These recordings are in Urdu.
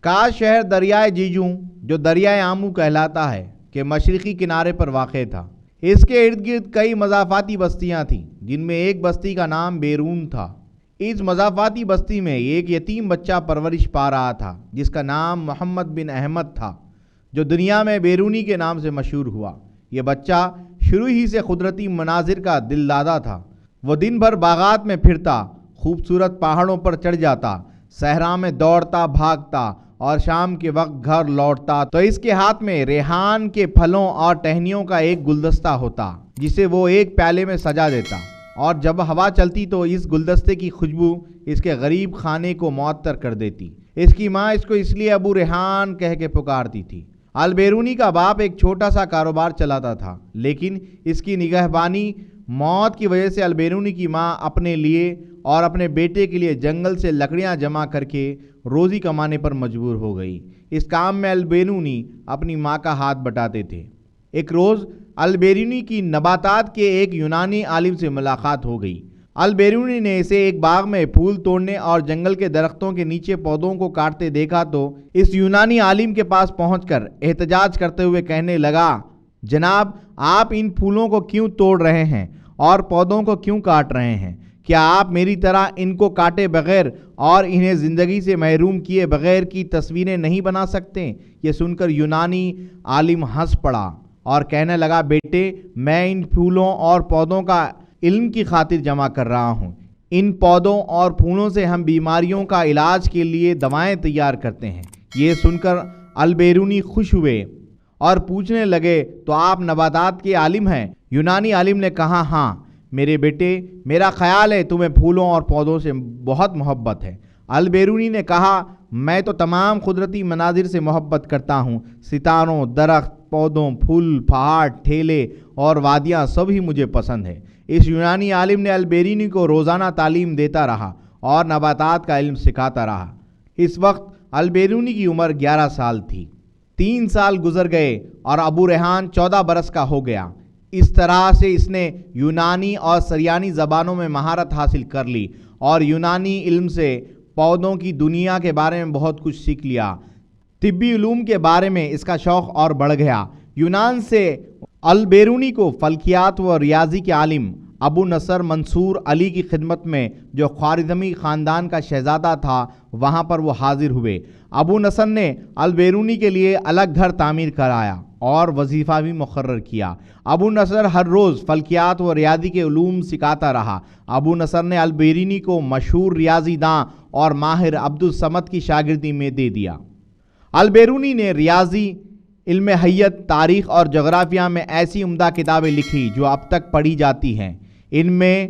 کاش شہر دریائے جیجوں جو دریائے آمو کہلاتا ہے کہ مشرقی کنارے پر واقع تھا۔ اس کے ارد گرد کئی مضافاتی بستیاں تھیں جن میں ایک بستی کا نام بیرون تھا۔ اس مضافاتی بستی میں ایک یتیم بچہ پرورش پا رہا تھا جس کا نام محمد بن احمد تھا، جو دنیا میں بیرونی کے نام سے مشہور ہوا۔ یہ بچہ شروع ہی سے قدرتی مناظر کا دل دادا تھا۔ وہ دن بھر باغات میں پھرتا، خوبصورت پہاڑوں پر چڑھ جاتا، صحرا میں دوڑتا بھاگتا اور شام کے وقت گھر لوٹتا تو اس کے ہاتھ میں ریحان کے پھلوں اور ٹہنیوں کا ایک گلدستہ ہوتا جسے وہ ایک پیالے میں سجا دیتا، اور جب ہوا چلتی تو اس گلدستے کی خوشبو اس کے غریب خانے کو معطر کر دیتی۔ اس کی ماں اس کو اس لیے ابو ریحان کہہ کے پکارتی تھی۔ البیرونی کا باپ ایک چھوٹا سا کاروبار چلاتا تھا، لیکن اس کی نگہبانی موت کی وجہ سے البیرونی کی ماں اپنے لیے اور اپنے بیٹے کے لیے جنگل سے لکڑیاں جمع کر کے روزی کمانے پر مجبور ہو گئی۔ اس کام میں البیرونی اپنی ماں کا ہاتھ بٹاتے تھے۔ ایک روز البیرونی کی نباتات کے ایک یونانی عالم سے ملاقات ہو گئی۔ البیرونی نے اسے ایک باغ میں پھول توڑنے اور جنگل کے درختوں کے نیچے پودوں کو کاٹتے دیکھا تو اس یونانی عالم کے پاس پہنچ کر احتجاج کرتے ہوئے کہنے لگا، جناب آپ ان پھولوں کو کیوں توڑ رہے ہیں اور پودوں کو کیوں کاٹ رہے ہیں؟ کیا آپ میری طرح ان کو کاٹے بغیر اور انہیں زندگی سے محروم کیے بغیر کی تصویریں نہیں بنا سکتے؟ یہ سن کر یونانی عالم ہنس پڑا اور کہنے لگا، بیٹے میں ان پھولوں اور پودوں کا علم کی خاطر جمع کر رہا ہوں۔ ان پودوں اور پھولوں سے ہم بیماریوں کا علاج کے لیے دوائیں تیار کرتے ہیں۔ یہ سن کر البیرونی خوش ہوئے اور پوچھنے لگے، تو آپ نباتات کے عالم ہیں؟ یونانی عالم نے کہا، ہاں میرے بیٹے، میرا خیال ہے تمہیں پھولوں اور پودوں سے بہت محبت ہے۔ البیرونی نے کہا، میں تو تمام قدرتی مناظر سے محبت کرتا ہوں۔ ستاروں، درخت، پودوں، پھول، پہاڑ، ٹھیلے اور وادیاں سب ہی مجھے پسند ہے۔ اس یونانی عالم نے البیرونی کو روزانہ تعلیم دیتا رہا اور نباتات کا علم سکھاتا رہا۔ اس وقت البیرونی کی عمر 11 سال تھی۔ 3 سال گزر گئے اور ابو ریحان 14 برس کا ہو گیا۔ اس طرح سے اس نے یونانی اور سریانی زبانوں میں مہارت حاصل کر لی اور یونانی علم سے پودوں کی دنیا کے بارے میں بہت کچھ سیکھ لیا۔ طبی علوم کے بارے میں اس کا شوق اور بڑھ گیا۔ یونان سے البیرونی کو فلکیات و ریاضی کے عالم ابو نصر منصور علی کی خدمت میں، جو خوارزمی خاندان کا شہزادہ تھا، وہاں پر وہ حاضر ہوئے۔ ابو نصر نے البیرونی کے لیے الگ گھر تعمیر کرایا اور وظیفہ بھی مقرر کیا۔ ابو نصر ہر روز فلکیات و ریاضی کے علوم سکھاتا رہا۔ ابو نصر نے البیرونی کو مشہور ریاضی داں اور ماہر عبدالصمد کی شاگردی میں دے دیا۔ البیرونی نے ریاضی، علم حیت، تاریخ اور جغرافیہ میں ایسی عمدہ کتابیں لکھی جو اب تک پڑھی جاتی ہیں۔ ان میں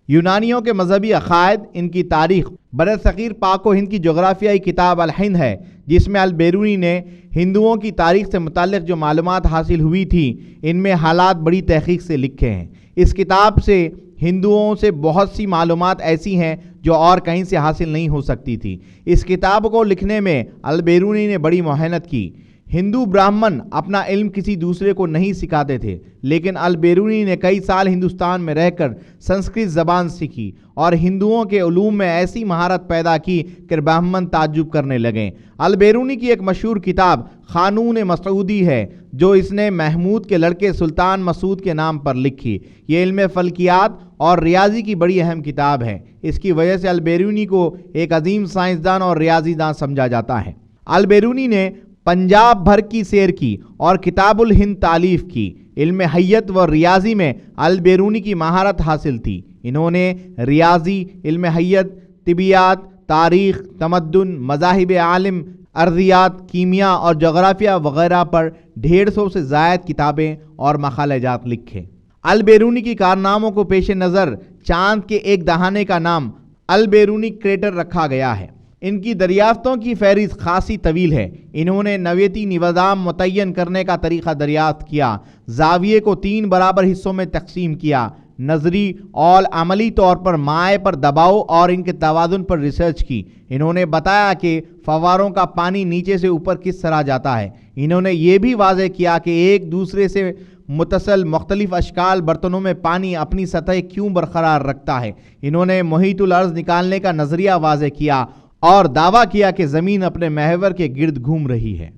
یونانیوں کے مذہبی عقائد، ان کی تاریخ، برصغیر پاک و ہند کی جغرافیائی کتاب الہند ہے جس میں البیرونی نے ہندوؤں کی تاریخ سے متعلق جو معلومات حاصل ہوئی تھی ان میں حالات بڑی تحقیق سے لکھے ہیں۔ اس کتاب سے ہندوؤں سے بہت سی معلومات ایسی ہیں جو اور کہیں سے حاصل نہیں ہو سکتی تھی۔ اس کتاب کو لکھنے میں البیرونی نے بڑی محنت کی۔ ہندو براہمن اپنا علم کسی دوسرے کو نہیں سکھاتے تھے، لیکن البیرونی نے کئی سال ہندوستان میں رہ کر سنسکرت زبان سیکھی اور ہندوؤں کے علوم میں ایسی مہارت پیدا کی کہ براہمن تعجب کرنے لگے۔ البیرونی کی ایک مشہور کتاب قانون مسعودی ہے جو اس نے محمود کے لڑکے سلطان مسعود کے نام پر لکھی۔ یہ علم فلکیات اور ریاضی کی بڑی اہم کتاب ہے۔ اس کی وجہ سے البیرونی کو ایک عظیم سائنسدان اور ریاضی داں سمجھا جاتا ہے۔ البیرونی نے پنجاب بھر کی سیر کی اور کتاب الہند تالیف کی۔ علم حیت و ریاضی میں البیرونی کی مہارت حاصل تھی۔ انہوں نے ریاضی، علم حیت، طبیعیات، تاریخ، تمدن، مذاہب عالم، ارضیات، کیمیا اور جغرافیہ وغیرہ پر 150 سے زائد کتابیں اور مقالہ جات لکھے۔ البیرونی کی کارناموں کو پیش نظر چاند کے ایک دہانے کا نام البیرونی کریٹر رکھا گیا ہے۔ ان کی دریافتوں کی فہرست خاصی طویل ہے۔ انہوں نے نویتی نظام متعین کرنے کا طریقہ دریافت کیا، زاویے کو 3 برابر حصوں میں تقسیم کیا، نظری اور عملی طور پر مائع پر دباؤ اور ان کے توازن پر ریسرچ کی۔ انہوں نے بتایا کہ فواروں کا پانی نیچے سے اوپر کس طرح جاتا ہے۔ انہوں نے یہ بھی واضح کیا کہ ایک دوسرے سے متصل مختلف اشکال برتنوں میں پانی اپنی سطح کیوں برقرار رکھتا ہے۔ انہوں نے محیط الارض نکالنے کا نظریہ واضح کیا اور دعویٰ کیا کہ زمین اپنے محور کے گرد گھوم رہی ہے۔